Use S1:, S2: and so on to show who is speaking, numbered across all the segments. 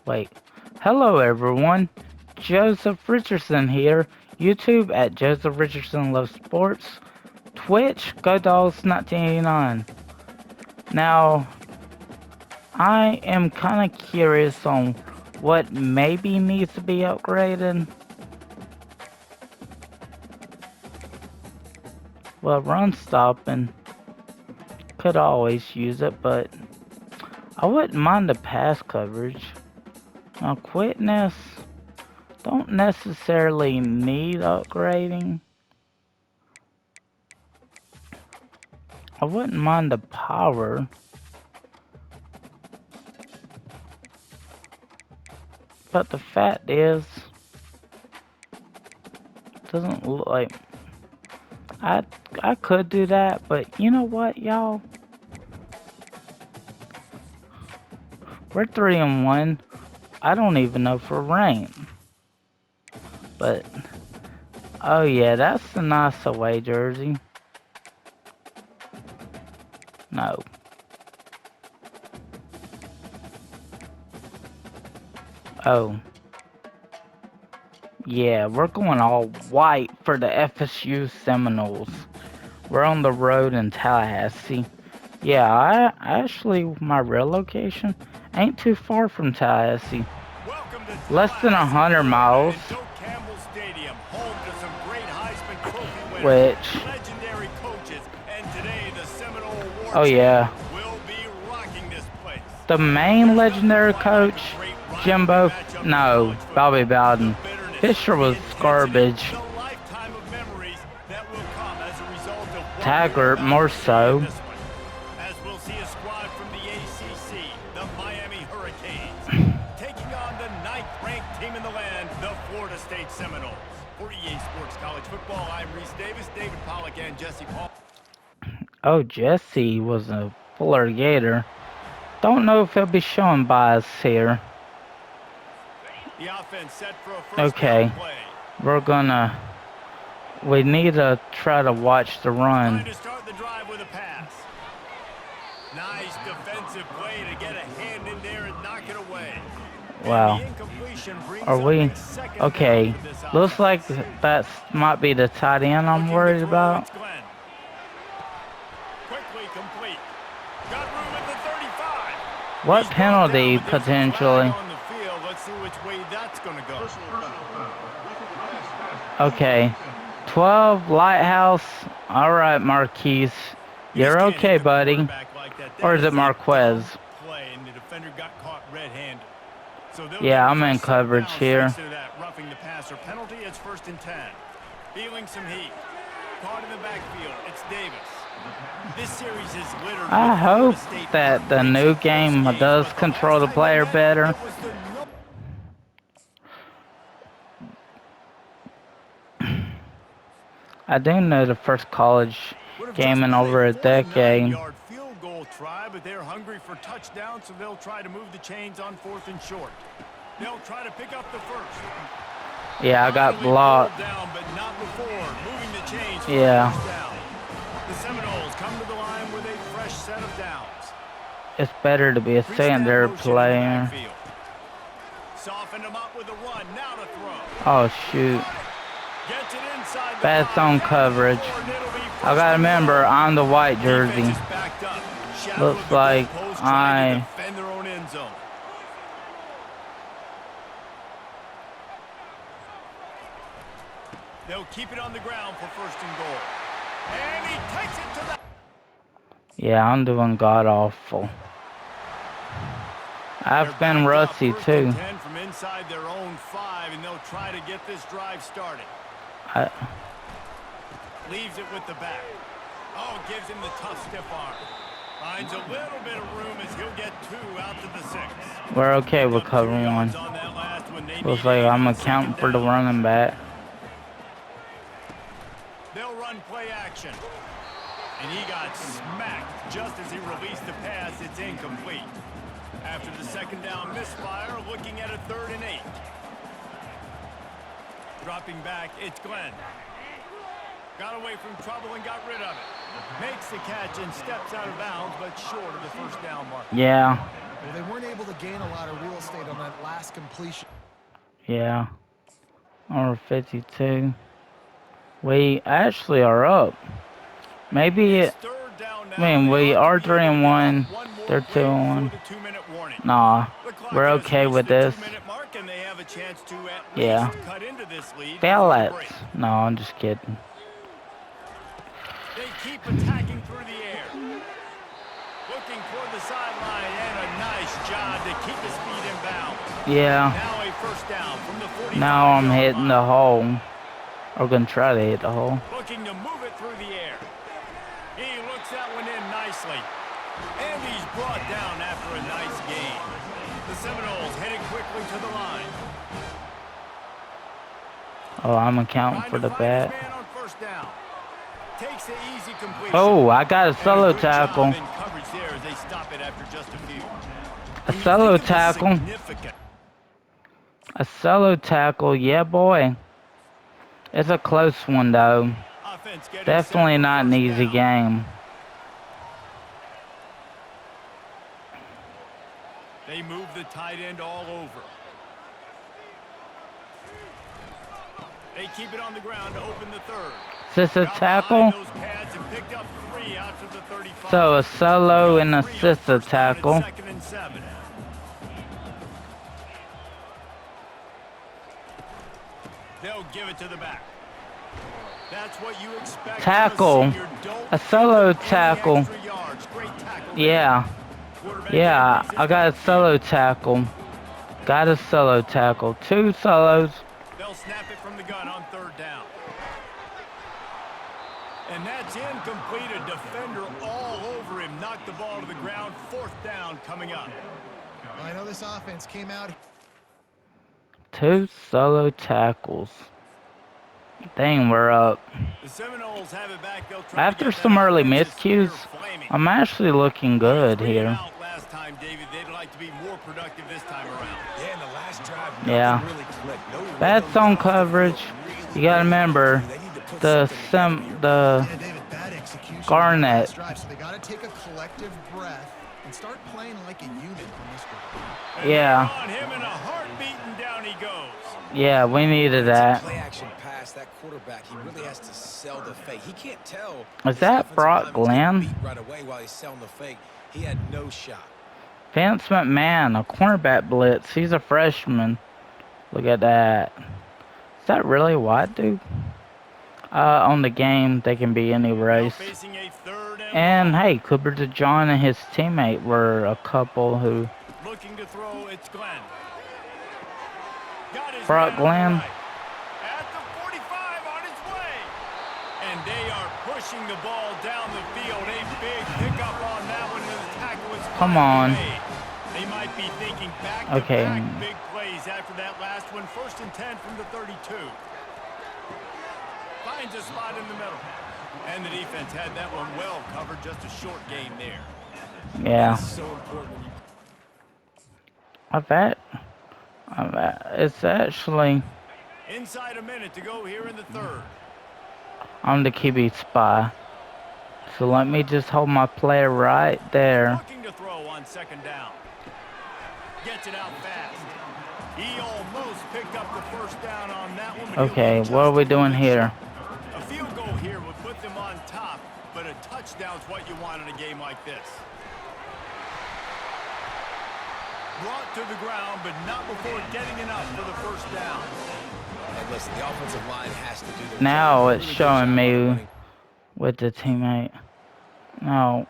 S1: Wait. Hello everyone. Joseph Richardson here. YouTube at Joseph Richardson Loves Sports. Twitch, GoDogs1989. Now, I am kind of curious on what maybe needs to be upgraded. Well, run stopping. Could always use it, but I wouldn't mind the pass coverage. Now, quickness don't necessarily need upgrading. I wouldn't mind the power. But the fact is, doesn't look like I could do that, but you know what, y'all? We're 3-1. I don't even know if we're ranked. But oh yeah, that's a nice away jersey. No. Oh. Yeah, we're going all white for the FSU Seminoles. We're on the road in Tallahassee. Yeah, I actually, my real location ain't too far from Tallahassee. Less than 100 miles. Which, oh yeah, the main legendary coach, Jimbo, no, Bobby Bowden. Fisher was garbage. Taggart more so.
S2: As we'll see a squad from the ACC, the Miami Hurricanes, taking on the 9th-ranked team in the land, the Florida State Seminoles. For EA Sports College Football, I'm Reese Davis, David Pollack, and Jesse Paul.
S1: Oh, Jesse was a Fuller Gator. Don't know if he'll be showing bias here.
S2: The offense set for a first down play.
S1: We're gonna. We need to try to watch the run.
S2: Trying to start the drive with a pass. Nice defensive play to get a hand in there and knock it away.
S1: Wow. Are we? Okay. Looks like that might be the tight end I'm worried about.
S2: Quickly complete. Got room at the 35.
S1: What penalty potentially?
S2: Let's see which way that's going to go.
S1: Okay. 12 Lighthouse. All right, Marquise. You're okay, buddy. Or is it Marquez? Yeah, I'm in coverage here.
S2: Roughing the passer penalty. It's 1st and 10. Feeling some heat. Caught in the backfield. It's Davis. This series is littered.
S1: I hope that the new game does control the player better. I do know the first college game in over a decade.
S2: Field goal try, but they're hungry for touchdowns, so they'll try to move the chains on 4th and short. They'll try to pick up the first.
S1: Yeah, I got blocked.
S2: Down, but not before. Moving the chains.
S1: Yeah.
S2: The Seminoles come to the line with a fresh set of downs.
S1: It's better to be a secondary player.
S2: Soften them up with a run. Now to throw.
S1: Oh shoot. Bad zone coverage. I gotta remember, I'm the white jersey. Looks like
S2: They'll keep it on the ground for 1st and goal. And he takes it to the...
S1: Yeah, I'm doing god awful. I've been rusty too.
S2: 10 from inside their own 5, and they'll try to get this drive started. Leaves it with the back. Oh, gives him the tough stiff arm. Finds a little bit of room as he'll get 2 out to the 6.
S1: We're okay with cover 1. Looks like I'm accounting for the running back.
S2: They'll run play action. And he got smacked just as he released the pass. It's incomplete. After the 2nd down misfire, looking at a 3rd and 8. Dropping back, it's Glenn. Got away from trouble and got rid of it. Makes the catch and steps out of bounds, but short of the 1st down mark.
S1: Yeah,
S3: Well, they weren't able to gain a lot of real estate on that last completion.
S1: Yeah. Number 52. We actually are up. Maybe
S2: It's
S1: it.
S2: third down
S1: I
S2: now,
S1: mean,
S2: and they
S1: we
S2: ought to
S1: are
S2: be
S1: three
S2: able to
S1: and
S2: pick up
S1: one.
S2: one more
S1: They're
S2: play
S1: 2-1.
S2: before the 2-minute warning.
S1: Nah,
S2: The clock
S1: we're
S2: has
S1: okay
S2: reached
S1: with
S2: the
S1: this.
S2: 2-minute mark, and they have a chance to at
S1: Yeah.
S2: least cut into this lead
S1: Fail
S2: before the
S1: it.
S2: break.
S1: No, I'm just kidding.
S2: They keep attacking through the air. Looking toward the sideline, and a nice job to keep his feet in bounds.
S1: Yeah.
S2: Now a first down from the 45-yard
S1: Now I'm hitting the
S2: line.
S1: hole. Or gonna try to hit the hole.
S2: Looking to move it through the air. He looks that one in nicely. And he's brought down after a nice gain. The Seminoles headed quickly to the line.
S1: Oh, I'm accounting
S2: Trying
S1: for
S2: to
S1: the
S2: find his
S1: bat.
S2: man on first down. Takes the easy completion.
S1: Oh, I got a
S2: And
S1: solo
S2: good
S1: tackle.
S2: job in coverage there as they stop it after just a few.
S1: A
S2: When you
S1: solo
S2: think of the
S1: tackle.
S2: significant-
S1: A solo tackle. Yeah, boy. It's a close one, though.
S2: Offense getting
S1: Definitely
S2: set for
S1: not an
S2: first
S1: easy
S2: down.
S1: game.
S2: They move the tight end all over. They keep it on the ground to open the third.
S1: Is this a
S2: Got
S1: tackle?
S2: behind those pads and picked up 3 out to the 35.
S1: So a solo and
S2: Got 3 on
S1: assist a
S2: first down and
S1: tackle.
S2: 2nd and 7. They'll give it to the back. That's what you expect.
S1: Tackle. A solo tackle. Yeah. Yeah, I got a solo tackle. Got a solo tackle. 2 solos.
S2: They'll snap it from the gun on third down. And that's incomplete. A defender all over him. Knocked the ball to the ground. 4th down coming up.
S3: I know this offense came out.
S1: 2 solo tackles. Dang, we're up.
S2: The Seminoles have it back. They'll try
S1: After
S2: to get
S1: some
S2: that
S1: early
S2: offensive
S1: miscues,
S2: spear flaming.
S1: I'm actually looking good here.
S2: Out last time, David. They'd like to be more productive this time around.
S4: Yeah, in the last drive,
S1: Yeah.
S4: really clicked. No
S1: Bad
S4: rhythm
S1: zone
S4: off the field.
S1: coverage. You gotta remember
S4: They need to put
S1: the
S4: something together here.
S3: Yeah, David, bad execution.
S1: Garnet.
S3: on this drive, so they got to take a collective breath and start playing like a unit on this drive.
S2: And
S1: Yeah.
S2: they're on him in a heartbeat, and down he goes.
S1: Yeah, we needed
S4: It's a
S1: that.
S4: play action pass. That quarterback, he really has to sell the fake. He can't tell.
S1: Is
S4: his
S1: that
S4: offensive
S1: Brock
S4: lineman's getting
S1: Glenn?
S4: beat right away while he's selling the fake. He had no shot.
S1: Vince McMahon, a cornerback blitz. He's a freshman. Look at that. Is that really a white dude? On the game, they can be any
S2: Now
S1: race.
S2: facing a 3rd
S1: And
S2: long.
S1: hey, Cooper DeJohn and his teammate were a couple who.
S2: Looking to throw, it's Glenn. Got his
S1: Brock
S2: man on the
S1: Glenn.
S2: right. At the 45 on its way. And they are pushing the ball down the field. A big pickup on that one, and the tackle is
S1: Come
S2: finally
S1: on.
S2: made. They might be thinking back
S1: Okay.
S2: to back big plays after that last one. 1st and 10 from the 32. Finds a spot in the middle. And the defense had that one well covered. Just a short gain there.
S1: Yeah.
S4: It's so important when you
S1: I bet. It's actually.
S2: Inside a minute to go here in the 3rd.
S1: I'm the QB spy. So let me just hold my player right there.
S2: Looking to throw on 2nd down. Gets it out fast. He almost picked up the 1st down on that one. But he'll
S1: Okay,
S2: get
S1: what are
S2: just
S1: we
S2: a little
S1: doing
S2: bit
S1: here?
S2: short. A field goal here would put them on top, but a touchdown's what you want in a game like this. Brought to the ground, but not before getting enough for the 1st down.
S4: and listen, the offensive line has to do their
S1: Now
S4: job.
S1: it's
S4: Really good
S1: showing
S4: job on
S1: me
S4: running.
S1: with the teammate. No.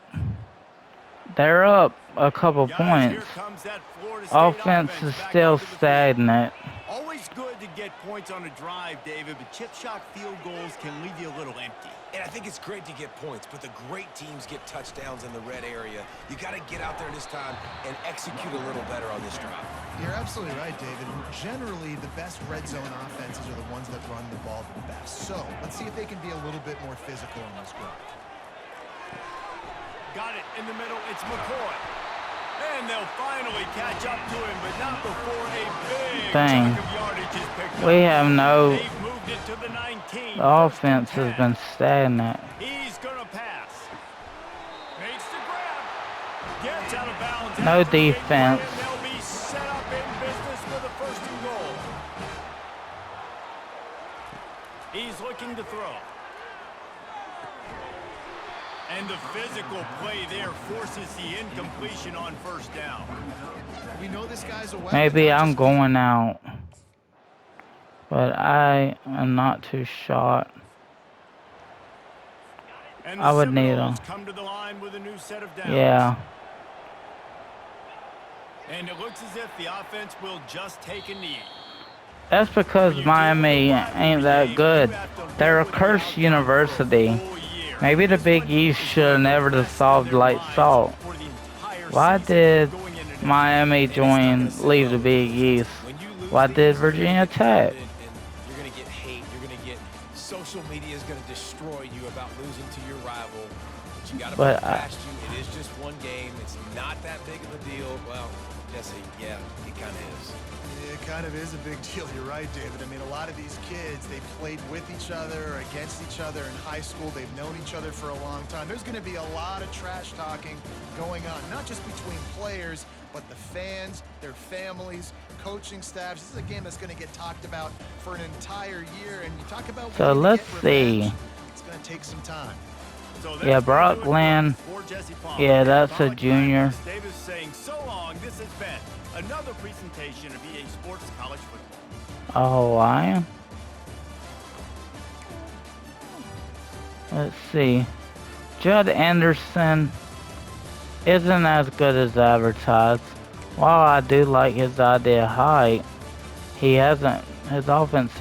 S1: They're up a couple
S2: Guys, here
S1: points.
S2: comes that Florida State
S1: Offense is
S2: back
S1: still
S2: onto the field.
S1: stagnant.
S2: Always good to get points on a drive, David, but chip shot field goals can leave you a little empty.
S4: And I think it's great to get points, but the great teams get touchdowns in the red area. You got to get out there this time and execute a little better on this drive.
S3: You're absolutely right, David. Generally, the best red zone offenses are the ones that run the ball the best. So let's see if they can be a little bit more physical on this drive.
S2: Got it in the middle. It's McCoy. And they'll finally catch up to him, but not before a big
S1: Dang.
S2: chunk of yardage is picked up.
S1: We have no.
S2: They've moved it to the 19.
S1: The
S2: 1st
S1: offense
S2: and
S1: has
S2: 10.
S1: been stagnant.
S2: He's going to pass. Makes the grab. Gets out of bounds.
S1: No defense.
S2: They'll be set up in business with a first and goal. He's looking to throw. And the physical play there forces the incompletion on first down.
S3: We know this guy's a weapon.
S1: Maybe I'm going out. But I am not too shot.
S2: And
S1: I
S2: the
S1: would need
S2: Seminoles
S1: a...
S2: come to the line with a new set of downs.
S1: Yeah.
S2: And it looks as if the offense will just take a knee.
S1: That's because Miami ain't that good. They're a cursed university. Maybe the Big East should have never dissolved like salt. Why did Miami leave the Big East? Why did Virginia Tech?
S4: You're going to get hate. You're going to get... Social media is going to destroy you about losing to your rival. But you got to put it past you. It is just one game. It's not that big of a deal. Well, Jesse, yeah, it kind of is.
S3: It kind of is a big deal. You're right, David. I mean, a lot of these kids, they played with each other or against each other in high school. They've known each other for a long time. There's going to be a lot of trash talking going on, not just between players, but the fans, their families, coaching staffs. This is a game that's going to get talked about for an entire year. And you talk about...
S1: So let's see.
S3: It's going to take some time.
S1: Yeah, Brock Land. Yeah, that's a junior.
S2: Davis saying so long. This has been another presentation of EA Sports College Football.
S1: Oh, I am. Let's see. Judd Anderson isn't as good as advertised. While I do like his idea height, his offense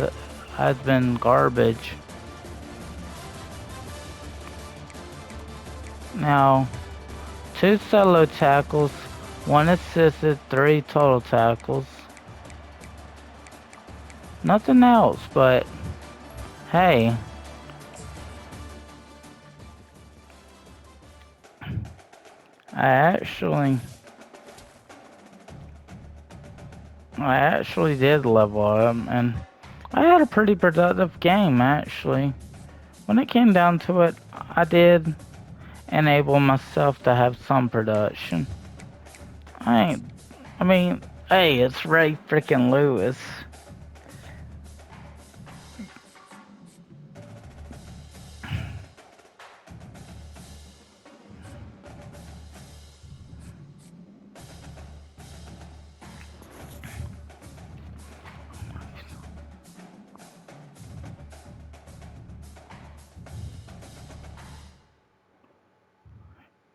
S1: has been garbage. Now, 2 solo tackles, 1 assisted, 3 total tackles. Nothing else, but hey. I actually did level up, and I had a pretty productive game, actually. When it came down to it, I did enable myself to have some production. I mean, hey, it's Ray freaking Lewis.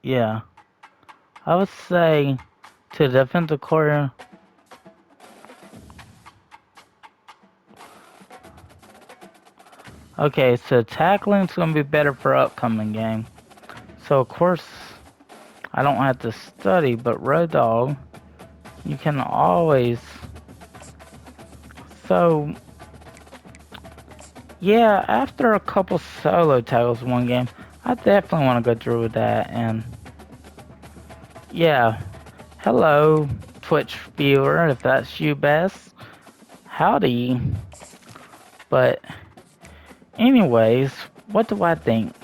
S1: Yeah, I would say to defensive coordinator. Okay, so tackling's gonna be better for upcoming game. So of course, I don't have to study, but Road Dogg, you can always. So yeah, after a couple solo tackles in one game, I definitely want to go through with that. And yeah, hello Twitch viewer, if that's you, Bess. Howdy. But anyways, what do I think?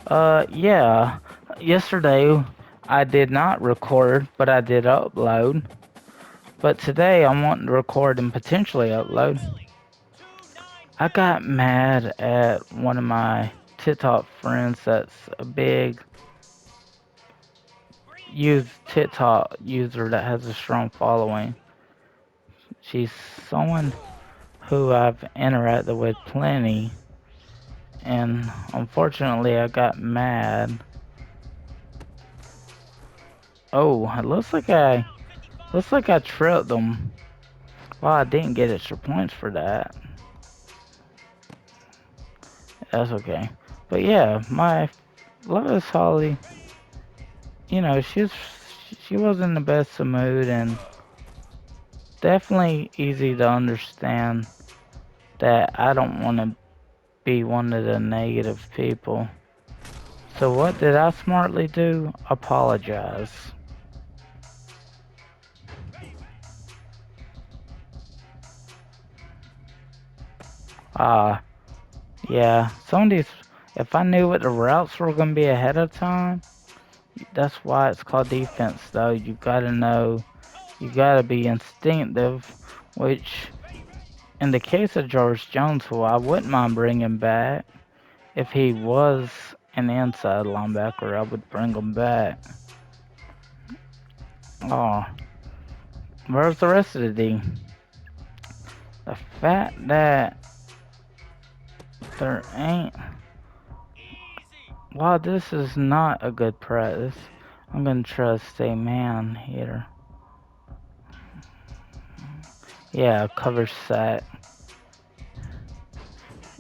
S1: Yeah, yesterday I did not record, but I did upload. But today I'm wanting to record and potentially upload. I got mad at one of my TikTok friends that's a big TikTok user that has a strong following. She's someone who I've interacted with plenty, and unfortunately I got mad. Oh, it looks like I tripped them. Well, I didn't get extra points for that. That's okay. But yeah, my Lois Holly, you know, she was in the best of mood, and definitely easy to understand that I don't want to be one of the negative people. So what did I smartly do? Apologize. Yeah, some of these, if I knew what the routes were going to be ahead of time, That's why it's called defense, though. You gotta know, you gotta be instinctive, which, in the case of George Jones, who I wouldn't mind bringing back, if he was an inside linebacker, I would bring him back. Oh, where's the rest of the D? The fact that there ain't... Wow, this is not a good practice. I'm gonna try to stay man here. Yeah, cover sack.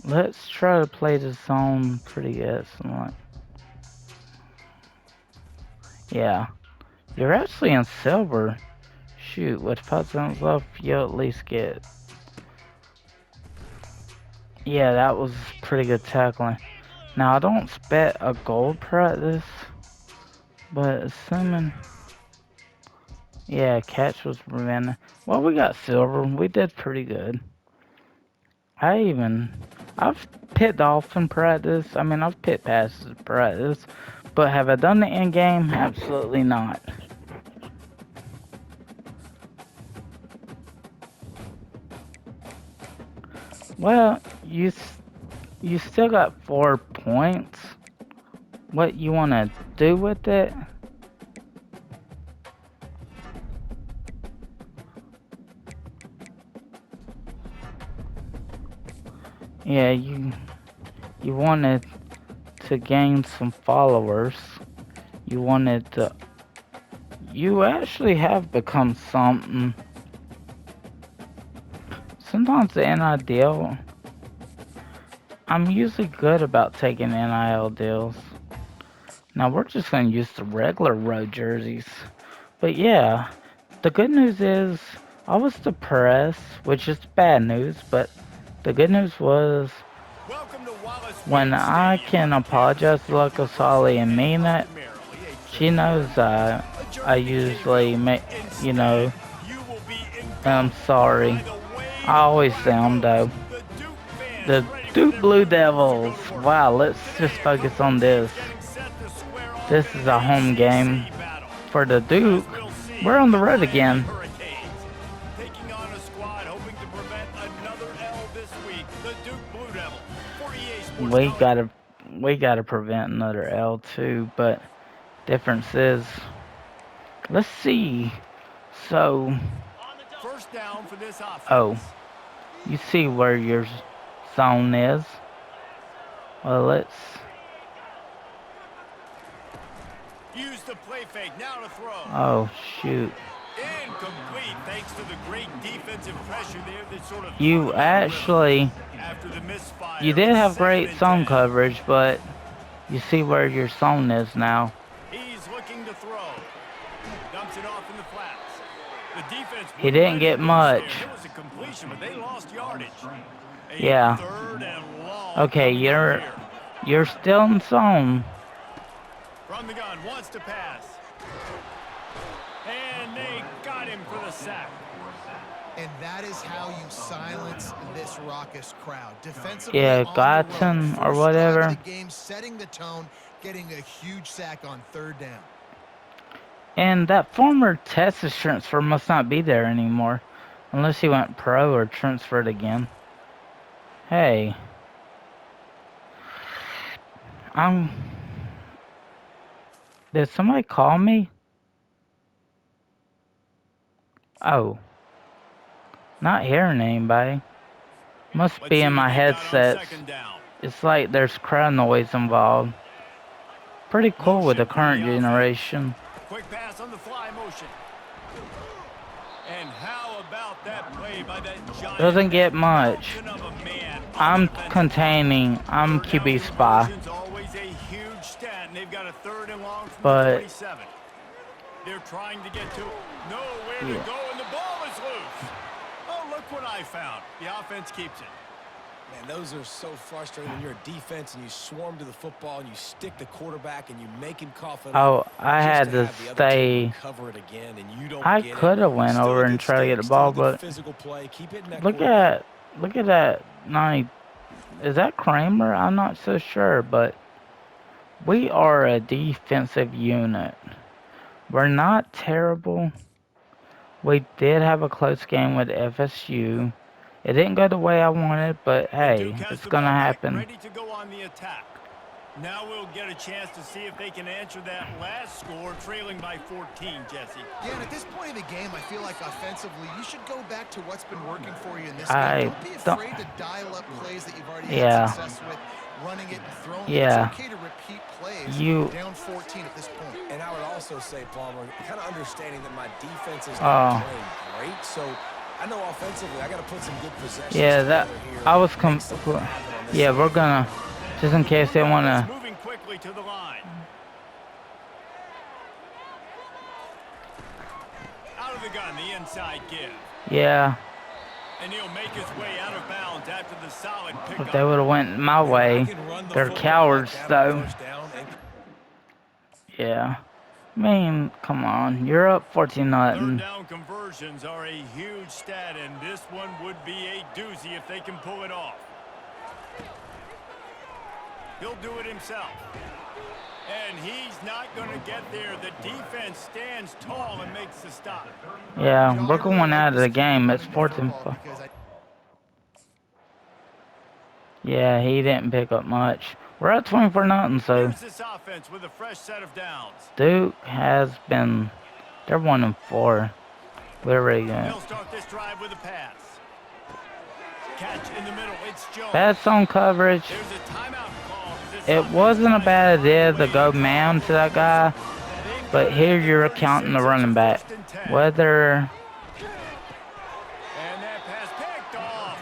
S1: Let's try to play the zone pretty excellent. Yeah, you're actually in silver. Shoot, with 5 seconds left, you'll at least get... Yeah, that was pretty good tackling. Now, I don't expect a gold practice, but assuming... Yeah, catch was prevented. Well, we got silver. We did pretty good. I've pit off in practice. I mean, I've pit passes in practice. But have I done the end game? Absolutely not. Well, you still got 4 points. What you want to do with it? Yeah, you wanted to gain some followers. You wanted to... You actually have become something. Sometimes the NIL deal... I'm usually good about taking NIL deals. Now we're just going to use the regular road jerseys. But yeah, the good news is I was depressed, which is bad news, but the good news was when I can apologize to Loco Solly and mean it, she knows I usually make, you know, I'm sorry. I always say them though. The Duke Blue Devils. Wow, let's just focus on this. This is a home game for the Duke. We're on the road again. We gotta prevent another L too, but difference is, let's see. So, oh, you see where your zone is. Well, let's
S2: use the play fake now to throw.
S1: Oh shoot.
S2: Incomplete thanks to the great defensive pressure there that sort of
S1: You actually
S2: after the misfire.
S1: You did have great zone coverage, but you see where your zone is now.
S2: He's looking to throw. Dumps it off in the flats. The defense
S1: He didn't get much.
S2: It was a completion, but they lost yardage.
S1: Yeah.
S2: Third and long.
S1: Okay, you're still in zone.
S2: From the gun, wants to pass. And they got him for the sack.
S3: And that is how you silence this raucous crowd. Defensively,
S1: yeah, Gotton or whatever.
S3: The game, setting the tone, getting a huge sack on 3rd down.
S1: And that former Texas transfer must not be there anymore. Unless he went pro or transferred again. Hey. Did somebody call me? Oh. Not hearing anybody. Must be in my headset. It's like there's crowd noise involved. Pretty cool with the current generation.
S2: Quick pass on the fly motion. And how about that play by that giant?
S1: Doesn't get much. I'm containing. I'm QB spy.
S2: Always a huge stat, and they've got a 3rd and long from
S1: but
S2: 27. They're trying to get to nowhere to go, and the ball is loose. Oh, look what I found. The offense keeps it.
S4: Man, those are so frustrating when you're a defense and you swarm to the football and you stick the quarterback and you make him cough it.
S1: Oh, I had to stay.
S4: Cover it again and you don't
S1: I could have went over and tried to get the ball, but look at that 90. Is that Kramer? I'm not so sure, but We are a defensive unit. We're not terrible. We did have a close game with FSU. It didn't go the way I wanted, but
S2: And Duke
S1: hey,
S2: has
S1: it's
S2: the
S1: gonna
S2: ball back,
S1: happen.
S2: ready to go on the attack. Now we'll get a chance to see if they can answer that last score, trailing by 14, Jesse.
S3: Yeah, and at this point of the game, I feel like offensively, you should go back to what's been working for you in this game. Don't be afraid to dial up plays that you've already had success with, running it and throwing it. It's okay to repeat plays down 14 at this point.
S4: And I would also say, Palmer, kind of understanding that my defense is not playing great, so I know offensively I got to put some good possessions together here.
S1: I was we're gonna, just in case they wanna.
S2: Moving quickly to the line. Out of the gun, the inside give.
S1: Yeah.
S2: And he'll make his way out of bounds after the solid pickup.
S1: If they would have went my way, they're cowards though. Yeah. I mean, come on. You're up 14-0.
S2: Third down conversions are a huge stat, and this one would be a doozy if they can pull it off. He'll do it himself. And he's not going to get there. The defense stands tall and makes the stop.
S1: Yeah, we're going out of the game. It's 14-5. Yeah, he didn't pick up much. We're at 24-0, so
S2: Here's this offense with a fresh set of downs.
S1: Duke has been, they're 1-4. We're really good.
S2: They'll start this drive with a pass. Catch in the middle. It's Jones.
S1: Bad zone coverage.
S2: There's a timeout call.
S1: It wasn't a bad idea to go man to that guy, but here you're counting the running back. Whether,
S2: And that pass picked off.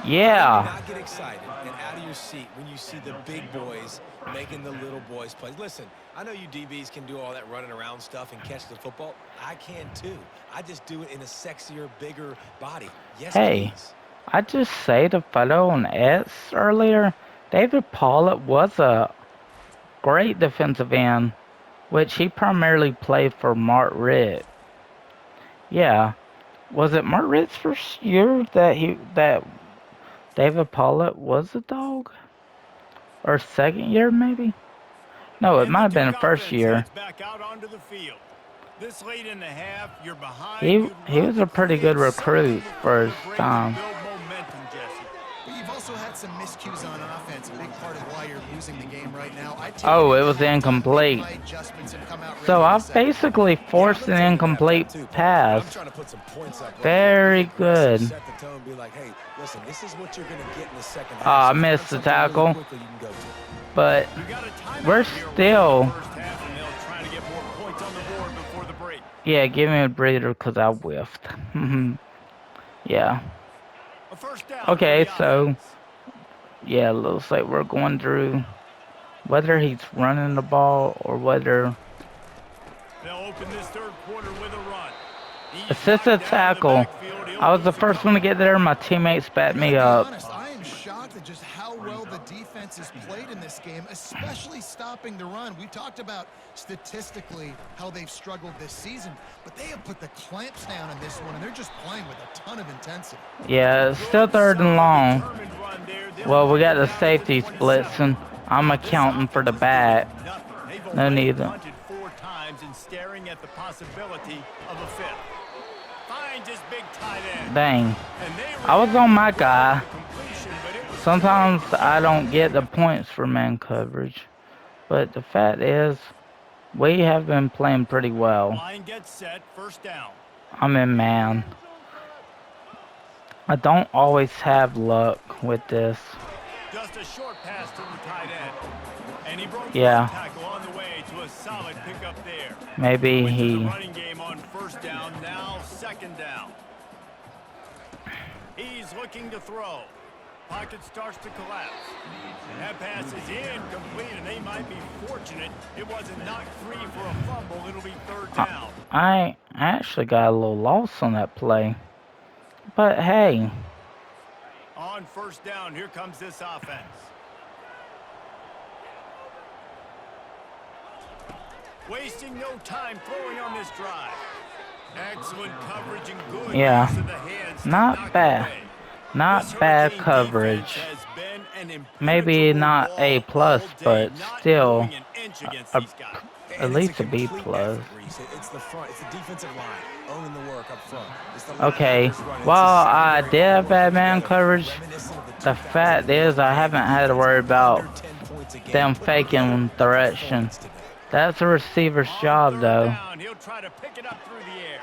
S1: yeah.
S4: Not get excited and out of your seat when you see the big boys making the little boys play. Listen, I know you DBs can do all that running around stuff and catch the football. I can too. I just do it in a sexier, bigger body. Yes,
S1: Hey,
S4: please.
S1: I just say the photo on X earlier, David Pollack was a great defensive end, which he primarily played for Mark Ritt. Yeah, was it Mark Ritt's first year that David Pollack was a dog? Or second year, maybe? No, it might have been the first year.
S2: Back out onto the field. This late in the half, you're behind.
S1: He was a pretty good recruit for his time.
S3: But you've also had some miscues on offense, a big part of why you're losing the game right now.
S1: Oh, it was incomplete. So I basically forced an incomplete pass. Very good. I missed the tackle. But we're still... Yeah, give me a breather because I whiffed. Yeah. Okay, so... Yeah, looks like we're going through... Whether he's running the ball or whether...
S2: They'll open this third quarter with a run.
S1: Assisted tackle. I was the first one to get there. My teammates backed me up.
S3: I am shocked at just how well the defense has played in this game, especially stopping the run. We talked about statistically how they've struggled this season, but they have put the clamps down in this one, and they're just playing with a ton of intensity.
S1: Yeah, it's still third and long. Well, we got the safety splits, and I'm accounting for the back. No need.
S2: Staring at the possibility of a fifth. Finds his big tight end.
S1: Dang. I was on my guy. Sometimes I don't get the points for man coverage. But the fact is, we have been playing pretty well.
S2: Line gets set, first down.
S1: I'm in man. I don't always have luck with this.
S2: Just a short pass to the tight end. And he broke the tackle on the way to a solid pickup there.
S1: Maybe he...
S2: running game on first down, now second down. He's looking to throw. Pocket starts to collapse. That pass is incomplete, and they might be fortunate it wasn't knocked free for a fumble. It'll be third down.
S1: I actually got a little lost on that play. But hey.
S2: On first down, here comes this offense. Wasting no time throwing on this drive. Excellent coverage and good use of the hands.
S1: Not bad. Not bad coverage.
S2: Has been an an
S1: maybe
S2: impenetrable
S1: not A
S2: wall
S1: plus,
S2: all day,
S1: but
S2: not
S1: still
S2: moving an inch against
S1: a,
S2: these guys.
S1: at
S4: And it's a
S1: least a B
S4: complete
S1: plus.
S4: effort, Reese. It's the front, it's the defensive line owning the work up front. It's the
S1: Okay,
S4: linebackers running. It's the
S1: while I
S4: secondary
S1: did
S4: all
S1: have bad
S4: working
S1: man
S4: together,
S1: coverage,
S4: reminiscent of the
S1: the fact is
S4: 2001
S1: I
S4: Miami
S1: haven't had to
S4: defense.
S1: worry about
S4: Under 10 points a game,
S1: them
S4: putting together
S1: faking
S4: a
S1: direction.
S4: performance today.
S1: That's a receiver's
S2: On
S1: job,
S2: third
S1: though.
S2: down, he'll try to pick it up through the air.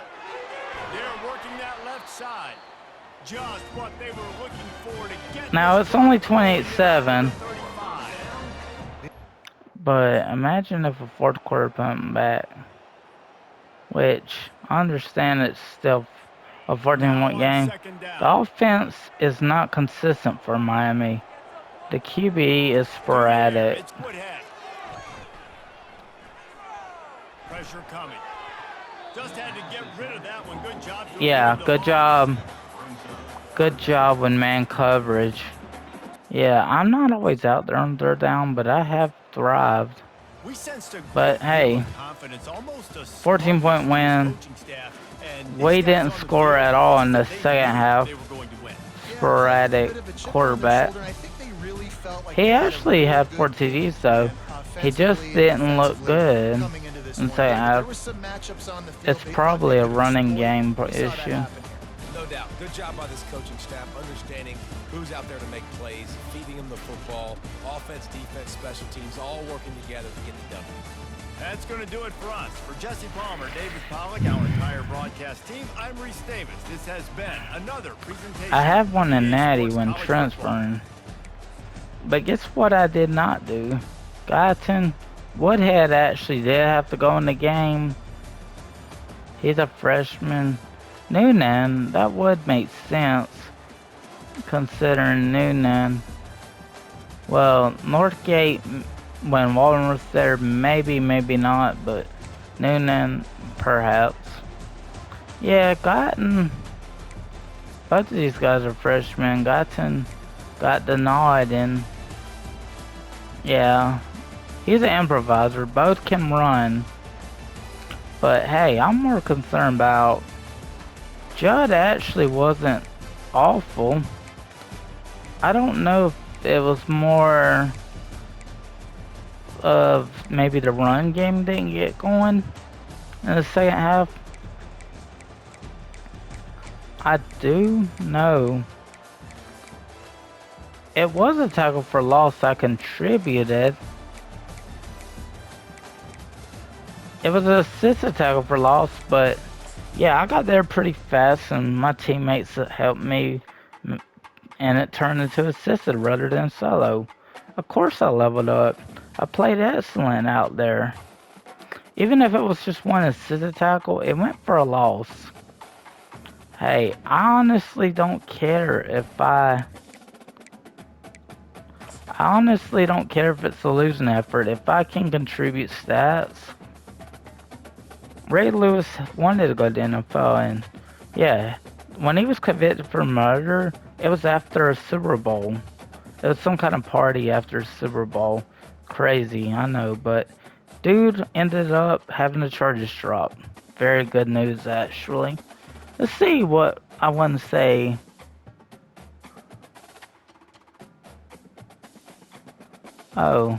S2: They're working that left side. Just what they were looking for to get
S1: Now,
S2: this
S1: it's only
S2: drive going around
S1: 28-7,
S2: the 35.
S1: but imagine if a fourth quarter pumping back, which I understand it's still a 14-point
S2: Now on
S1: game.
S2: second
S1: The
S2: down.
S1: offense is not consistent for Miami. The QB is
S2: Through the air,
S1: sporadic.
S2: it's Woodhead. Pressure coming. Just had to get rid of that one. Good job to
S1: Yeah,
S2: avoid the
S1: good
S2: ball.
S1: job. Good job with man coverage. Yeah, I'm not always out there on third down, but I have thrived.
S2: We sensed a great
S1: But
S2: deal
S1: hey,
S2: of confidence, almost a
S1: 14-point
S2: smugness from this
S1: win.
S2: coaching staff. And these
S1: We
S2: guys
S1: didn't
S2: on the
S1: score
S2: field
S1: at all
S2: felt
S1: in
S2: that
S1: the
S2: they
S1: second
S2: knew
S1: half.
S2: they were going to win.
S1: Sporadic
S3: Bit of a chip on their
S1: quarterback.
S3: shoulder, and I think they really felt like
S1: He
S3: they had a
S1: actually
S3: real
S1: had
S3: good
S1: 4
S3: game
S1: TDs though.
S3: plan
S1: He just
S3: offensively and
S1: didn't look
S3: defensively
S1: good
S3: coming into this
S1: in the
S3: one.
S1: second
S3: David, there
S1: half.
S3: was some matchups on the field
S1: It's
S3: they thought
S1: probably
S3: they
S1: a
S3: could
S1: running
S3: exploit.
S1: game
S3: We saw that
S1: issue.
S3: happen here.
S4: No doubt. Good job by this coaching staff, understanding who's out there to make plays, feeding them the football, offense, defense, special teams, all working together to get the W.
S2: That's going to do it for us. For Jesse Palmer, David Pollack, our entire broadcast team, I'm Reese Davis. This has been another presentation.
S1: I have one in
S2: EA
S1: Natty
S2: Sports
S1: when
S2: College
S1: transferring. But guess what I did not do? Guyton Woodhead actually did have to go in the game. He's a freshman. Noonan, that would make sense considering Noonan. Well, Northgate, when Walden was there, maybe, maybe not, but Noonan, perhaps. Yeah, Guyton, both of these guys are freshmen. Guyton got the nod, and yeah, he's an improviser. Both can run. But hey, I'm more concerned about Judd actually wasn't awful. I don't know if it was more of maybe the run game didn't get going in the second half. I do know it was a tackle for loss I contributed. It was an assisted tackle for loss, but yeah, I got there pretty fast and my teammates helped me and it turned into assisted rather than solo. Of course I leveled up. I played excellent out there. Even if it was just one assisted tackle, it went for a loss. Hey, I honestly don't care if I honestly don't care if it's a losing effort. If I can contribute stats. Ray Lewis wanted to go to the NFL, and yeah, when he was convicted for murder, it was after a Super Bowl. It was some kind of party after a Super Bowl. Crazy, I know, but dude ended up having the charges dropped. Very good news, actually. Let's see what I want to say. Oh.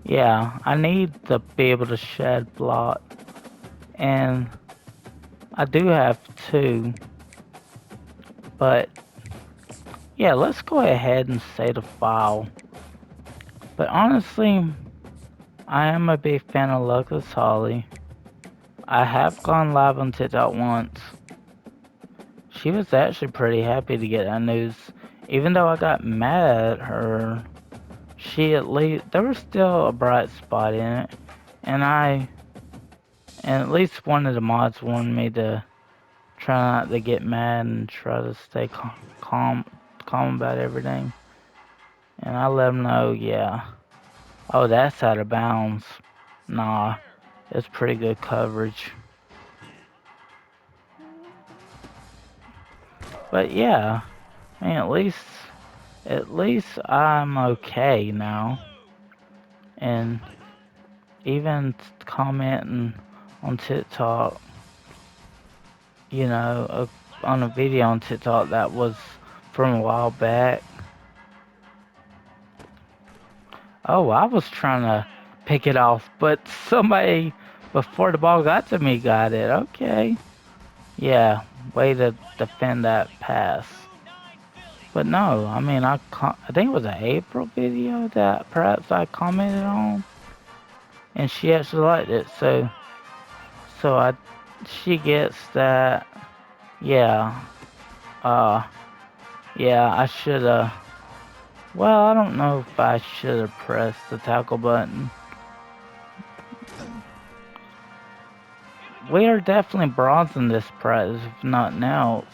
S1: Yeah, I need to be able to shed block. And I do have two. But yeah, let's go ahead and say the file. But honestly, I am a big fan of Lucas Holly. I have gone live on TikTok once. She was actually pretty happy to get that news. Even though I got mad at her, she at least, there was still a bright spot in it. And at least one of the mods wanted me to try not to get mad and try to stay calm about everything. And I let them know, yeah. Oh, that's out of bounds. Nah, it's pretty good coverage. But yeah, I mean, at least I'm okay now. And even commenting on TikTok, you know, on a video on TikTok that was from a while back. Oh, I was trying to pick it off, but somebody before the ball got to me got it. Okay. Yeah, way to defend that pass. But no, I mean, I think it was an April video that perhaps I commented on, and she actually liked it. So she gets that. Yeah, uh, yeah, I shoulda. Well, I don't know if I shoulda pressed the tackle button. We are definitely bronzing this prize, if nothing else.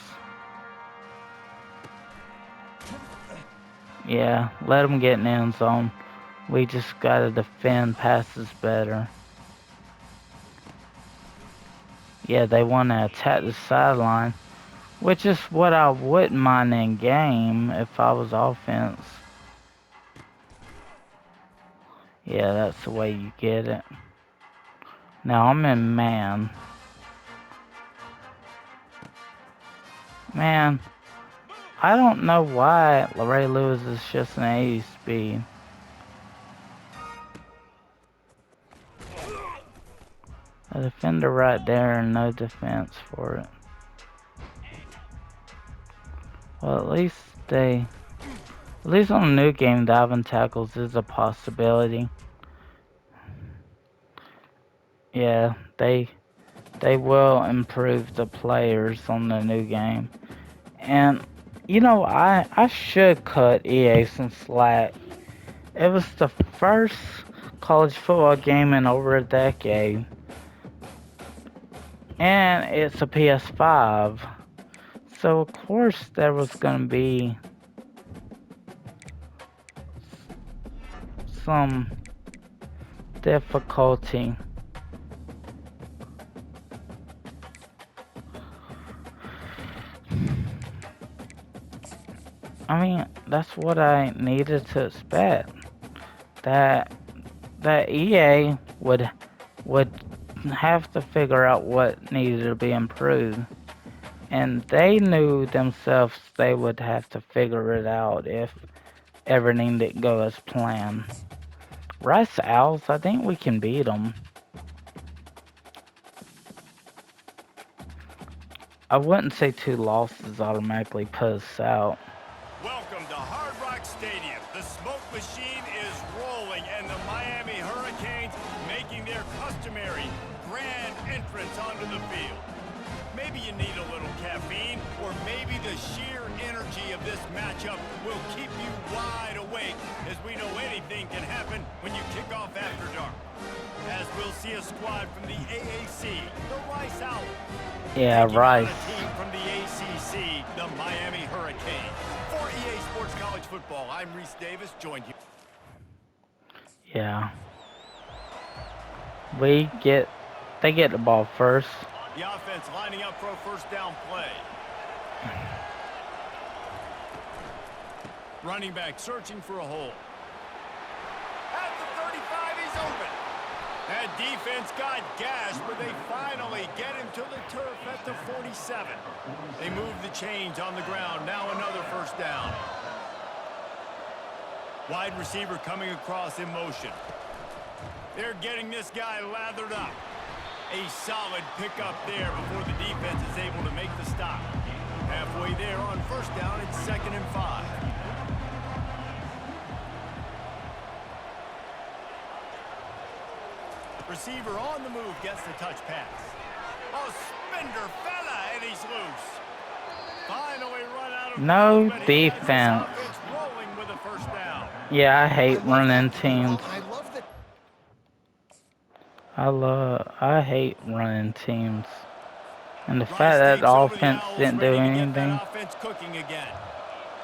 S1: Yeah, let them get in the end zone. We just gotta defend passes better. Yeah, they wanna attack the sideline, which is what I wouldn't mind in game if I was offense. Yeah, that's the way you get it. Now I'm in man. Man, I don't know why Ray Lewis is just an 80 speed. A defender right there and no defense for it. Well, at least on a new game, diving tackles is a possibility. Yeah, they will improve the players on the new game. And you know, I should cut EA some slack. It was the first college football game in over a decade. And it's a PS5. So of course there was gonna be some difficulty. I mean, that's what I needed to expect. That EA would have to figure out what needed to be improved. And they knew themselves they would have to figure it out if everything didn't go as planned. Rice Owls, I think we can beat them. I wouldn't say 2 losses automatically put us out.
S2: Welcome to Hard Rock Stadium. The smoke machine is rolling, and the Miami Hurricanes making their customary grand entrance onto the field. Maybe you need a little caffeine, or maybe the sheer energy of this matchup will keep you wide awake, as we know anything can happen when you kick off after dark. As we'll see a squad from the AAC, the Rice Owls.
S1: Yeah, Rice.
S2: A team from the ACC, the Miami Hurricanes. For EA Sports College Football, I'm Reese Davis, joined here.
S1: Yeah. They get the ball first.
S2: The offense lining up for a first down play. Running back searching for a hole. At the 35, he's open. That defense got gashed, but they finally get him to the turf at the 47. They move the chains on the ground. Now another first down. Wide receiver coming across in motion. They're getting this guy lathered up. A solid pickup there before the defense is able to make the stop. Halfway there on first down, it's 2nd and 5. Receiver on the move gets the touch pass. A spender fella, and he's loose. Finally run out of
S1: No
S2: bounds,
S1: defense.
S2: Rolling with a first down.
S1: Yeah, I hate running teams. I hate running teams. And the fact that the offense didn't do anything.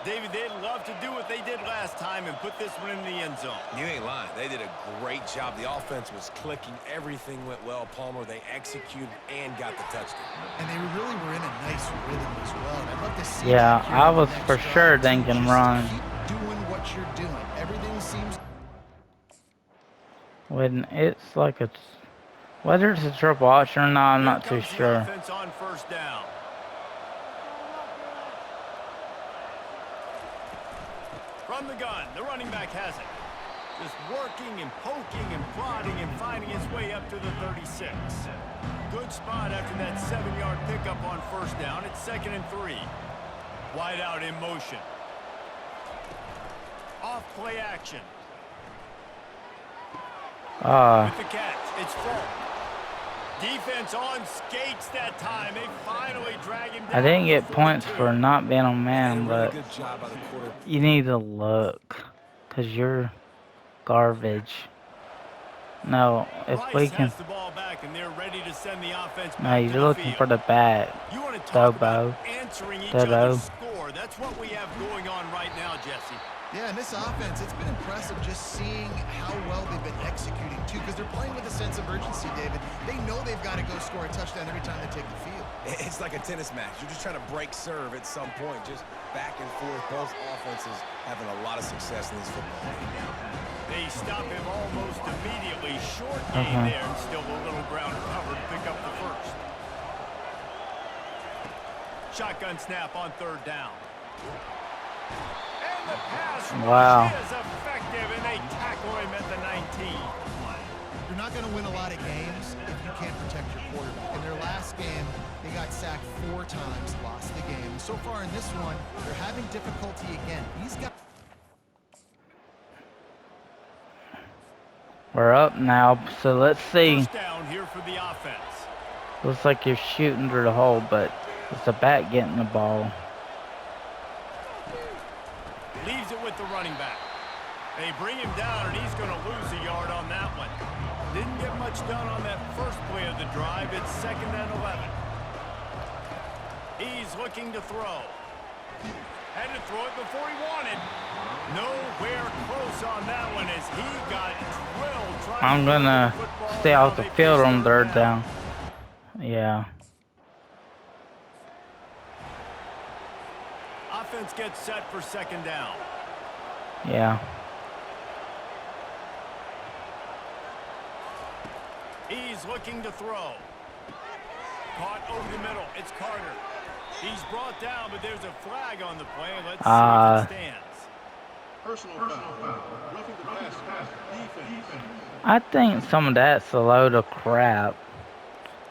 S2: David, they'd love to do what they did last time and put this one in the end zone.
S4: You ain't lying. They did a great job. The offense was clicking. Everything went well. Palmer, they executed and got the touchdown.
S3: And they really were in a nice rhythm as well. And I'd love to see
S1: Yeah,
S3: that here
S1: I
S3: on the
S1: was
S3: next
S1: for
S3: drive,
S1: sure
S3: too.
S1: thinking
S3: Just
S1: run.
S3: keep doing what you're doing. Everything seems...
S1: When it's like a, whether it's a triple option or not, I'm
S2: Here
S1: not too
S2: comes the
S1: sure.
S2: offense on first down. From the gun, the running back has it. Just working and poking and prodding and finding his way up to the 36. Good spot after that 7-yard pickup on first down. It's 2nd and 3. Wide out in motion. Off play action. With the catch, it's Falk. Defense on skates that time. They finally drag him down.
S1: I didn't get points for not being on man,
S4: Really
S1: but
S4: good job by the quarter.
S1: you need to look, cause you're garbage. No, if
S2: Rice
S1: we can.
S2: has the ball back and they're ready to send the offense
S1: No,
S2: back to
S1: you're
S2: the
S1: looking
S2: field.
S1: for the bat.
S2: You want to talk
S1: Dobo.
S2: about answering each
S1: Dodo.
S2: other's score. That's what we have going on right now, Jesse.
S3: Yeah, and this offense, it's been impressive just seeing how well they've been executing, too, because they're playing with a sense of urgency, David. They know they've got to go score a touchdown every time they take the field.
S4: It's like a tennis match. You're just trying to break serve at some point, just back and forth. Both offenses having a lot of success in this football game.
S2: They stop him almost immediately. Short gain there, and still a little ground to cover to pick up the first. Shotgun snap on 3rd down. And the pass rush is effective, and they tackle him at the 19.
S3: You're not going to win a lot of games if you can't protect your quarterback. In their last game, they got sacked 4 times, lost the game. And so far in this one, they're having difficulty again. These guys...
S1: We're up now, so let's see.
S2: First down here for the offense.
S1: Looks like you're shooting through the hole, but it's the back getting the ball.
S2: Leaves it with the running back. They bring him down, and he's going to lose a yard on that one. Didn't get much done on that first play of the drive. It's 2nd and 11. He's looking to throw. Had to throw it before he wanted. Nowhere close on that one as he got drilled.
S1: I'm gonna stay off the field on 3rd down. Yeah.
S2: Offense gets set for 2nd down.
S1: Yeah.
S2: He's looking to throw. Caught over the middle. It's Carter. He's brought down, but there's a flag on the play. Let's see if it stands.
S5: Personal foul. Roughing the passer. Defense.
S1: I think some of that's a load of crap.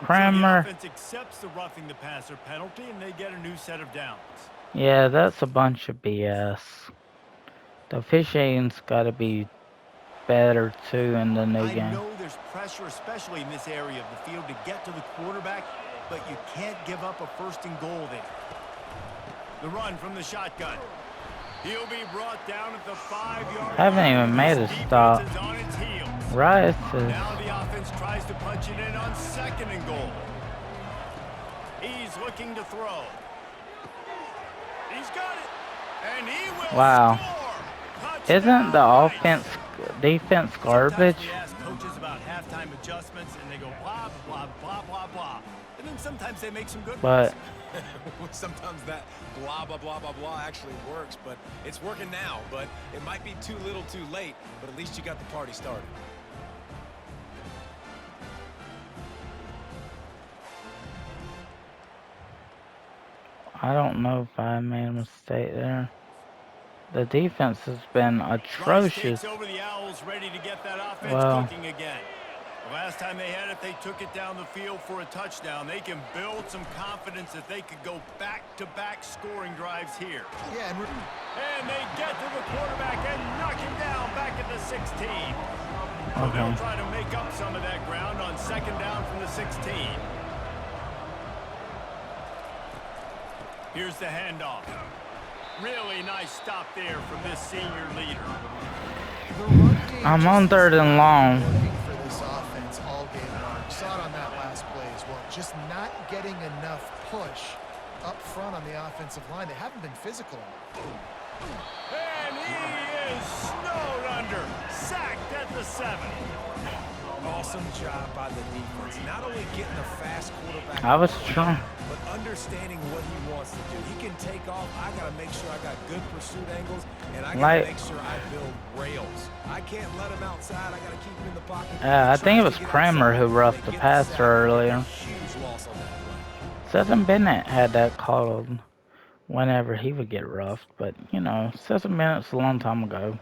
S1: Kramer.
S2: So the offense accepts the roughing the passer penalty, and they get a new set of downs.
S1: Yeah, that's a bunch of BS. The officiating's got to be better too in the new game.
S2: I know there's pressure, especially in this area of the field, to get to the quarterback, but you can't give up a 1st and goal there. The run from the shotgun. He'll be brought down at the 5-yard line.
S1: Haven't even made a stop.
S2: On its heels.
S1: Right.
S2: Now the offense tries to punch it in on 2nd and goal. He's looking to throw. He's got it. And he will
S1: Wow.
S2: score.
S1: Isn't the defense garbage?
S2: Sometimes we ask coaches about halftime adjustments, and they go blah, blah, blah, blah, blah. And then sometimes they make some good ones.
S4: Sometimes that blah, blah, blah, blah, blah actually works, but it's working now. But it might be too little too late, but at least you got the party started.
S1: I don't know if I made a mistake there. The defense has been atrocious.
S2: Over the Owls, ready to get that offense cooking again. The last time they had it, they took it down the field for a touchdown. They can build some confidence that they could go back-to-back scoring drives here.
S3: Yeah,
S2: and they get to the quarterback and knock him down back at the 16. So they'll try to make up some of that ground on 2nd down from the 16. Here's the handoff. Really nice stop there from this senior leader.
S1: I'm on 3rd and long.
S3: For this offense all game long. Saw it on that last play as well. Just not getting enough push up front on the offensive line. They haven't been physical enough.
S2: And he is snowed under. Sacked at the 7.
S4: Awesome job by the defense. Not only getting a fast quarterback,
S1: I was trying.
S4: but understanding what he wants to do. He can take off. I got to make sure I got good pursuit angles, and I got to make sure I build rails. I can't let him outside. I got to keep him in the pocket.
S1: I think it was Kramer who roughed the passer earlier.
S4: Huge loss on that play.
S1: Sutton Bennett had that called whenever he would get roughed, but you know, 7 minutes a long time ago.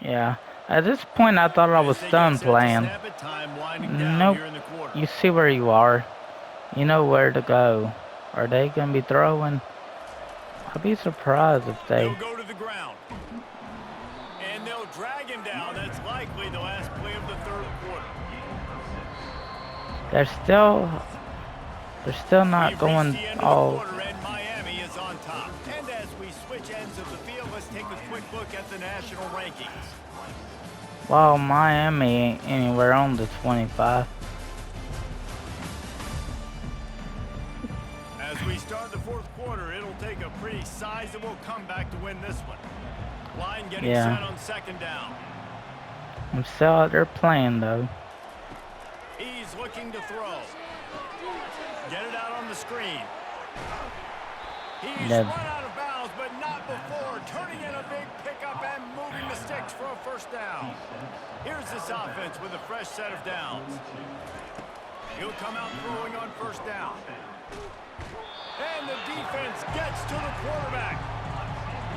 S1: Yeah. At this point, I thought I was done playing. Nope. You see where you are. You know where to go. Are they going to be throwing? I'll be surprised if they...
S2: They'll go to the ground. And they'll drag him down. That's likely the last play of the third quarter.
S1: They're still not going all...
S2: And Miami is on top. And as we switch ends of the field, let's take a quick look at the national rankings.
S1: Well, Miami ain't anywhere on the 25.
S2: As we start the fourth quarter, it'll take a pretty sizable comeback to win this one. Line getting set on second down.
S1: I'm still out there playing, though.
S2: He's looking to throw. Get it out on the screen. He's run out of bounds, but not before. Turning in a big pickup and moving the sticks for a first down. Here's this offense with a fresh set of downs. He'll come out throwing on first down. And the defense gets to the quarterback.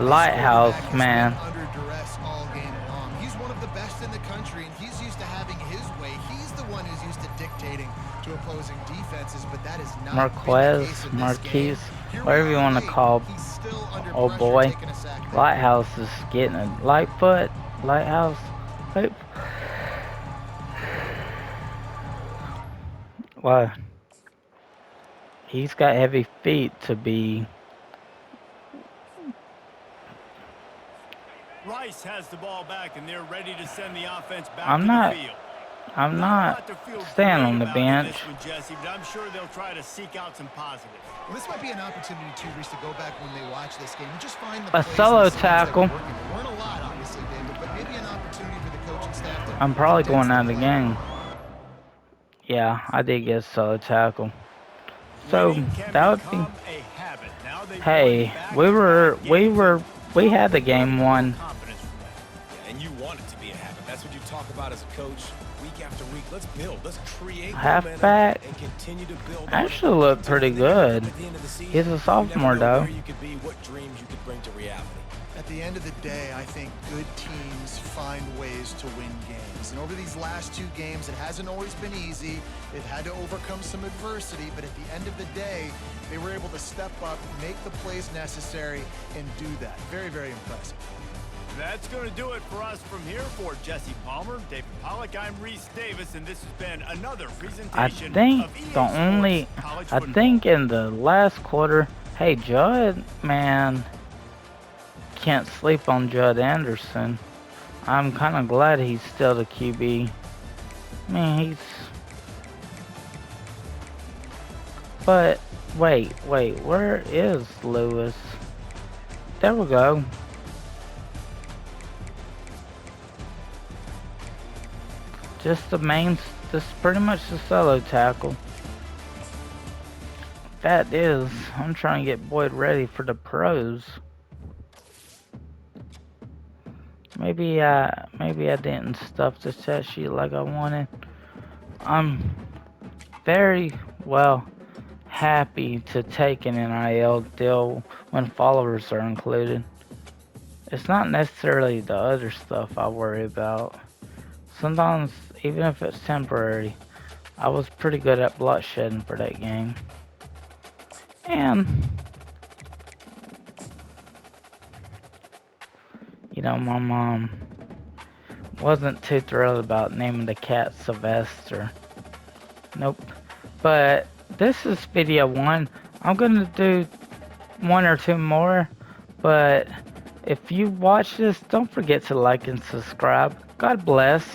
S1: Lighthouse, man.
S3: Under duress all game long. He's one of the best in the country, and he's used to having his way. He's the one who's used to dictating to opposing defenses, but that is not
S1: Marquez, Marquise, whatever you want to call old boy. Lighthouse is getting a Lightfoot. Lighthouse. Wow. He's got heavy feet to be.
S2: Rice has the ball back, and they're ready to send the offense back to the field.
S1: I'm not staying on the bench.
S2: Jesse, but I'm sure they'll try to seek out some positives.
S3: Well, this might be an opportunity too, Reese, to go back when they watch this game and just find the
S1: A solo tackle.
S3: There weren't a lot, obviously, David, but maybe an opportunity for the coaching staff to...
S1: I'm probably going out of the game. Yeah, I did get a solo tackle. So that would be. Hey, we had the game won.
S4: And you want it to be a habit. That's what you talk about as a coach. Week after week, let's build, let's create
S1: halfback
S4: and continue to build.
S1: Actually looked pretty good. He's a sophomore though.
S4: You could be, what dreams you could bring to reality.
S3: At the end of the day, I think good teams find ways to win games. And over these last 2 games, it hasn't always been easy. They've had to overcome some adversity, but at the end of the day, they were able to step up, make the plays necessary, and do that. Very, very impressive.
S2: That's going to do it for us from here. For Jesse Palmer, David Pollack, I'm Reese Davis, and this has been another presentation
S1: I think in the last quarter, hey, Judd, man, can't sleep on Judd Anderson. I'm kind of glad he's still the QB. I mean, but, wait, where is Lewis? There we go. Just pretty much the solo tackle. That is, I'm trying to get Boyd ready for the pros. Maybe I didn't stuff the set sheet like I wanted. I'm very happy to take an NIL deal when followers are included. It's not necessarily the other stuff I worry about. Sometimes, even if it's temporary, I was pretty good at bloodshedding for that game. And, you know, my mom wasn't too thrilled about naming the cat Sylvester. Nope. But this is video 1. I'm gonna do 1 or 2 more. But if you watch this, don't forget to like and subscribe. God bless.